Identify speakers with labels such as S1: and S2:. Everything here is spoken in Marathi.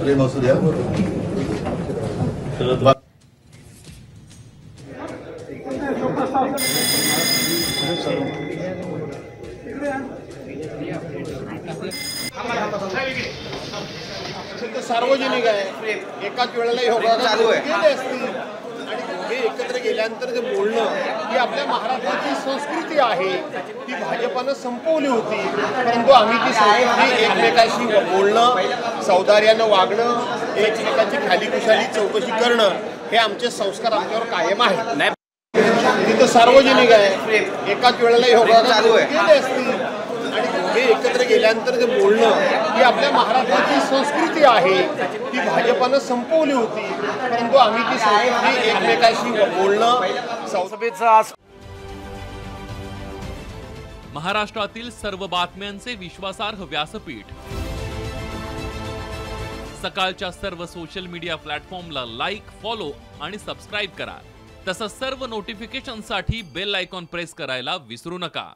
S1: प्रेम असू द्या.
S2: सार्वजनिक आहे, एकाच वेळेला योगा चालू आहे आणि दोघे एकत्र गेल्यानंतर जे बोलणं ही आपल्या महाराष्ट्राची संस्कृती आहे. ती भाजपानं संपवली होती, परंतु आम्ही ती संस्कृती एकमेकाशी बोलणं, सौदार्यानं वागणं, एकमेकाची खालीकुशाली चौकशी करणं हे आमचे संस्कार आमच्यावर कायम आहेत. तिथं सार्वजनिक आहे, एकाच वेळेला योगा चालू आहे आणि दोघे एकत्र गेल्यानंतर जे बोलणं ही आपल्या महाराष्ट्राची संस्कृती आहे. ती भाजपानं संपवली होती, परंतु आम्ही ती संस्कृती एकमेकाशी बोलणं, संसदेचा आज
S3: महाराष्ट्रातील सर्व बातम्यांचे विश्वासार्ह व्यासपीठ. सकाळच्या सर्व सोशल मीडिया प्लॅटफॉर्मला लाईक, फॉलो आणि सबस्क्राईब करा. तसंच सर्व नोटिफिकेशनसाठी बेल आयकॉन प्रेस करायला विसरू नका.